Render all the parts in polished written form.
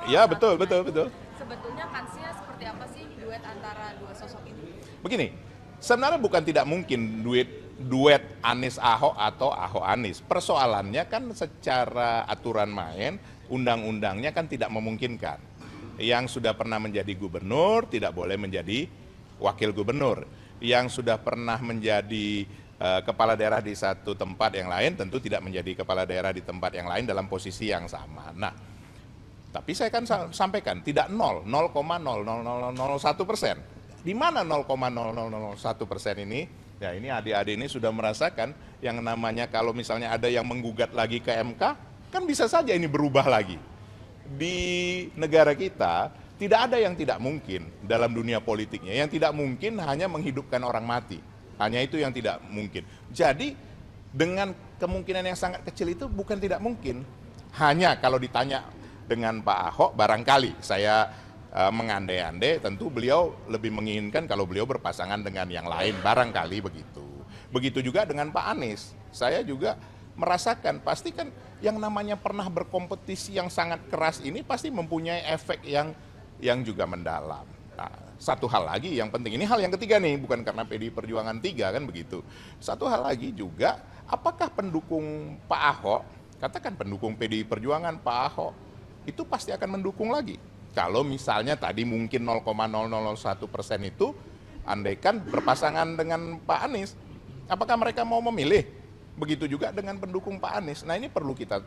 Ya, betul, betul, betul. Sebetulnya kansnya seperti apa sih duet antara dua sosok ini? Begini, sebenarnya bukan tidak mungkin duet Anies Ahok atau Ahok Anies. Persoalannya kan secara aturan main, undang-undangnya kan tidak memungkinkan. Yang sudah pernah menjadi gubernur tidak boleh menjadi wakil gubernur. Yang sudah pernah menjadi kepala daerah di satu tempat yang lain tentu tidak menjadi kepala daerah di tempat yang lain dalam posisi yang sama. Nah, tapi saya kan sampaikan tidak 0,00001%. Di mana 0,0001% ini? Ya ini adik-adik ini sudah merasakan yang namanya kalau misalnya ada yang menggugat lagi ke MK, kan bisa saja ini berubah lagi. Di negara kita tidak ada yang tidak mungkin dalam dunia politiknya. Yang tidak mungkin hanya menghidupkan orang mati. Hanya itu yang tidak mungkin. Jadi dengan kemungkinan yang sangat kecil itu bukan tidak mungkin. Hanya kalau ditanya dengan Pak Ahok barangkali saya mengandai-andai tentu beliau lebih menginginkan kalau beliau berpasangan dengan yang lain barangkali begitu. Begitu juga dengan Pak Anies. Saya juga merasakan pasti kan yang namanya pernah berkompetisi yang sangat keras ini pasti mempunyai efek yang juga mendalam. Nah, satu hal lagi yang penting, ini hal yang ketiga nih, bukan karena PDI Perjuangan 3 kan begitu. Satu hal lagi juga, apakah pendukung Pak Ahok, katakan pendukung PDI Perjuangan Pak Ahok, itu pasti akan mendukung lagi. Kalau misalnya tadi mungkin 0,001% itu, andaikan berpasangan dengan Pak Anies, apakah mereka mau memilih? Begitu juga dengan pendukung Pak Anies. Nah ini perlu kita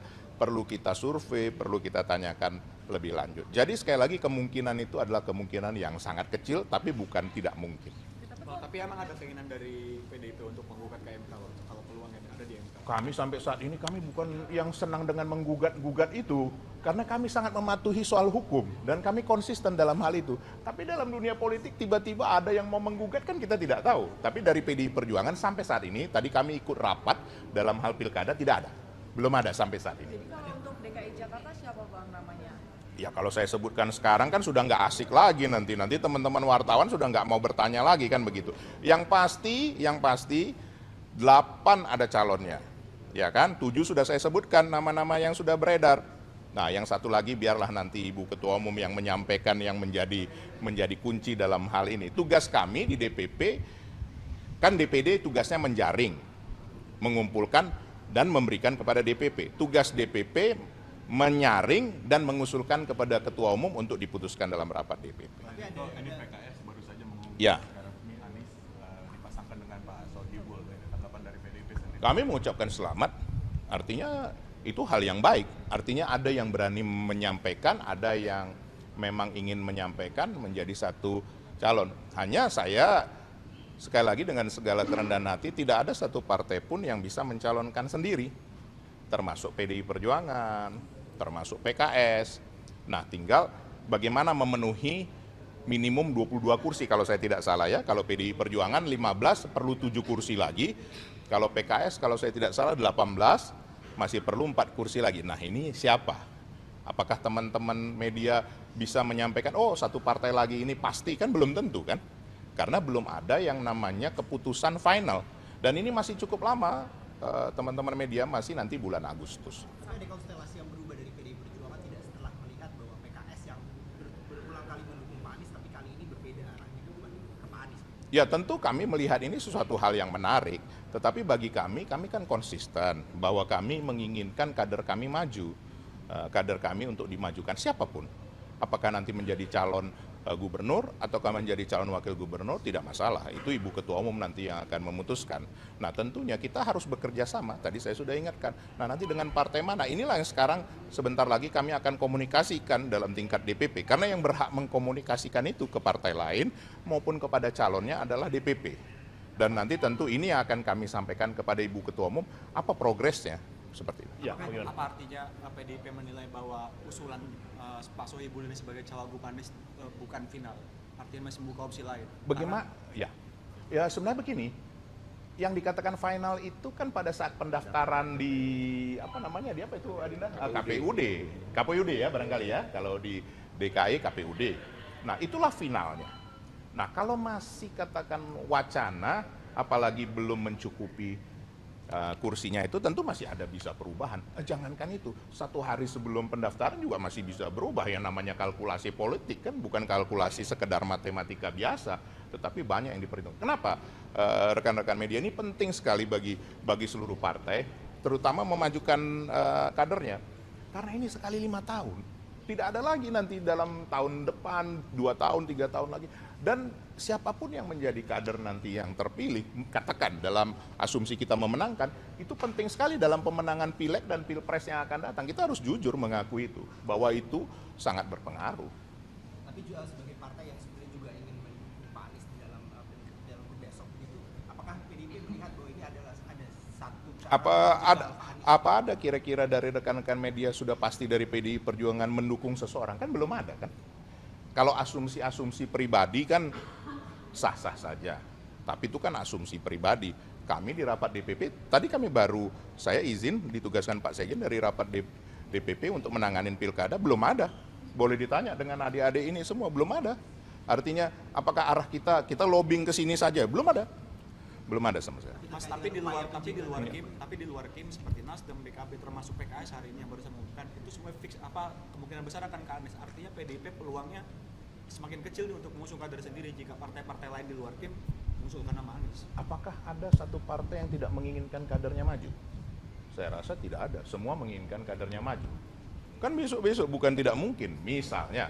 survei, perlu kita tanyakan lebih lanjut. Jadi sekali lagi kemungkinan itu adalah kemungkinan yang sangat kecil, tapi bukan tidak mungkin. Tapi emang ada keinginan dari PDIP untuk menggugat ke MK kalau peluang yang ada di MK? Kami sampai saat ini kami bukan yang senang dengan menggugat-gugat itu, karena kami sangat mematuhi soal hukum dan kami konsisten dalam hal itu. Tapi dalam dunia politik tiba-tiba ada yang mau menggugat kan kita tidak tahu. Tapi dari PDI Perjuangan sampai saat ini, tadi kami ikut rapat dalam hal pilkada tidak ada. Belum ada sampai saat ini. Jadi kalau untuk DKI Jakarta siapa Bang namanya? Ya kalau saya sebutkan sekarang kan sudah nggak asik lagi nanti teman-teman wartawan sudah nggak mau bertanya lagi kan begitu. Yang pasti 8 ada calonnya, ya kan? 7 sudah saya sebutkan nama-nama yang sudah beredar. Nah yang satu lagi biarlah nanti Ibu Ketua Umum yang menyampaikan yang menjadi kunci dalam hal ini. Tugas kami di DPP, kan DPD tugasnya menjaring, mengumpulkan dan memberikan kepada DPP. Tugas DPP menyaring dan mengusulkan kepada Ketua Umum untuk diputuskan dalam rapat DPP. Ini PKS baru saja mengumumkan Ya. secara resmi Anies dipasangkan dengan Pak Sohibul dari tanggapan dari PDIP sendiri. Kami mengucapkan selamat, artinya itu hal yang baik. Artinya ada yang berani menyampaikan, ada yang memang ingin menyampaikan menjadi satu calon. Hanya saya sekali lagi dengan segala kerendahan hati tidak ada satu partai pun yang bisa mencalonkan sendiri. Termasuk PDI Perjuangan, termasuk PKS. Nah, tinggal bagaimana memenuhi minimum 22 kursi kalau saya tidak salah ya. Kalau PDI Perjuangan 15 perlu 7 kursi lagi. Kalau PKS kalau saya tidak salah 18 masih perlu 4 kursi lagi. Nah, ini siapa? Apakah teman-teman media bisa menyampaikan, oh satu partai lagi ini pasti? Kan belum tentu kan? Karena belum ada yang namanya keputusan final. Dan ini masih cukup lama. Teman-teman media masih nanti bulan Agustus. Tapi ada konstelasi yang berubah dari PDI Perjuangan tidak setelah melihat bahwa PKS yang berulang kali mendukung Pak Anies tapi kali ini berbeda arahnya ke Pak Anies. Ya tentu kami melihat ini sesuatu hal yang menarik, tetapi bagi kami kan konsisten bahwa kami menginginkan kader kami maju, kader kami untuk dimajukan siapapun. Apakah nanti menjadi calon gubernur ataukah menjadi calon wakil gubernur tidak masalah, itu Ibu Ketua Umum nanti yang akan memutuskan. Nah tentunya kita harus bekerja sama, tadi saya sudah ingatkan. Nah nanti dengan partai mana, inilah yang sekarang sebentar lagi kami akan komunikasikan dalam tingkat DPP. Karena yang berhak mengkomunikasikan itu ke partai lain maupun kepada calonnya adalah DPP. Dan nanti tentu ini akan kami sampaikan kepada Ibu Ketua Umum apa progresnya. Seperti itu. Ya, apa artinya PDIP menilai bahwa usulan Pak Sohibul ini sebagai cawagup Anies bukan final? Artinya masih membuka opsi lain? Bagaimana? Ya sebenarnya begini, yang dikatakan final itu kan pada saat pendaftaran di apa namanya di apa itu Adinda? KPUD ya barangkali ya, kalau di DKI KPUD. Nah itulah finalnya. Nah kalau masih katakan wacana, apalagi belum mencukupi kursinya itu tentu masih ada bisa perubahan. Jangankan itu, 1 hari sebelum pendaftaran juga masih bisa berubah. Yang namanya kalkulasi politik kan bukan kalkulasi sekedar matematika biasa, tetapi banyak yang diperhitungkan. Kenapa rekan-rekan media ini penting sekali bagi seluruh partai, terutama memajukan kadernya. Karena ini sekali 5 tahun. Tidak ada lagi nanti dalam tahun depan, 2 tahun, 3 tahun lagi. Dan siapapun yang menjadi kader nanti yang terpilih, katakan dalam asumsi kita memenangkan, itu penting sekali dalam pemenangan pileg dan pilpres yang akan datang. Kita harus jujur mengakui itu, bahwa itu sangat berpengaruh. Tapi juga sebagai partai yang sebenarnya juga ingin mendukung Pak Anies di dalam besok begitu, apakah PDIP melihat bahwa ini adalah ada satu cara Apa ada kira-kira dari rekan-rekan media sudah pasti dari PDI Perjuangan mendukung seseorang? Kan belum ada kan? Kalau asumsi-asumsi pribadi kan sah-sah saja. Tapi itu kan asumsi pribadi. Kami di rapat DPP, tadi saya izin ditugaskan Pak Sekjen dari rapat DPP untuk menanganin pilkada, belum ada. Boleh ditanya dengan adik-adik ini semua, belum ada. Artinya apakah arah kita lobbying ke sini saja? Belum ada. Belum ada sama sekali. Mas, tapi di luar Kim seperti Nasdem, PKB termasuk PKS hari ini yang baru saya mengumumkan itu semua fix kemungkinan besar akan ke Anies. Artinya PDIP peluangnya semakin kecil nih untuk mengusung kader sendiri jika partai-partai lain di luar Kim mengusulkan nama Anies. Apakah ada satu partai yang tidak menginginkan kadernya maju? Saya rasa tidak ada. Semua menginginkan kadernya maju. Kan besok-besok bukan tidak mungkin. Misalnya,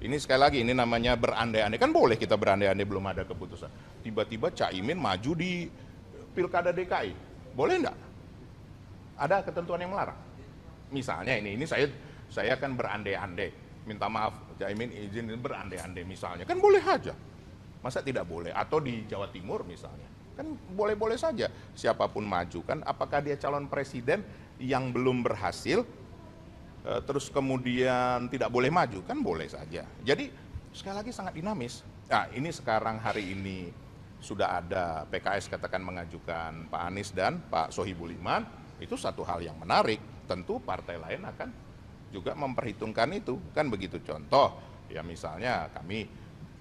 ini sekali lagi, ini namanya berandai-andai. Kan boleh kita berandai-andai, belum ada keputusan. Tiba-tiba Caimin maju di Pilkada DKI. Boleh enggak? Ada ketentuan yang melarang. Misalnya ini saya kan berandai-andai. Minta maaf, Caimin izin berandai-andai misalnya. Kan boleh aja. Masa tidak boleh? Atau di Jawa Timur misalnya. Kan boleh-boleh saja siapapun maju. Kan apakah dia calon presiden yang belum berhasil, terus kemudian tidak boleh maju, kan boleh saja. Jadi sekali lagi sangat dinamis. Nah ini sekarang hari ini sudah ada PKS katakan mengajukan Pak Anies dan Pak Sohibul Iman, itu satu hal yang menarik. Tentu partai lain akan juga memperhitungkan itu, kan begitu. Contoh, ya misalnya kami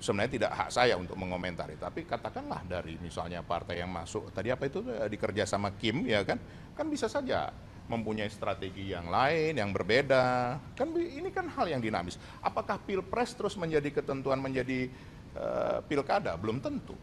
sebenarnya tidak hak saya untuk mengomentari, tapi katakanlah dari misalnya partai yang masuk, tadi apa itu dikerja sama Kim, ya kan bisa saja mempunyai strategi yang lain, yang berbeda. Kan ini kan hal yang dinamis. Apakah pilpres terus menjadi ketentuan menjadi pilkada? Belum tentu.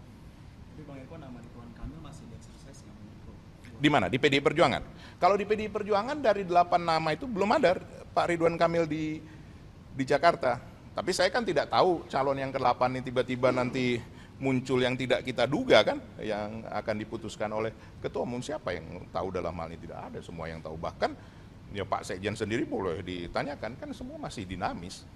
Tapi Bang Eko, nama Ridwan Kamil masih dieksersis nggak menurut? Di mana? Di PDI Perjuangan. Kalau di PDI Perjuangan dari 8 nama itu belum ada Pak Ridwan Kamil di Jakarta. Tapi saya kan tidak tahu calon yang ke-8 ini tiba-tiba nanti muncul yang tidak kita duga kan, yang akan diputuskan oleh ketua umum. Siapa yang tahu dalam hal ini? Tidak ada semua yang tahu. Bahkan ya Pak Sekjen sendiri boleh ditanyakan, kan semua masih dinamis.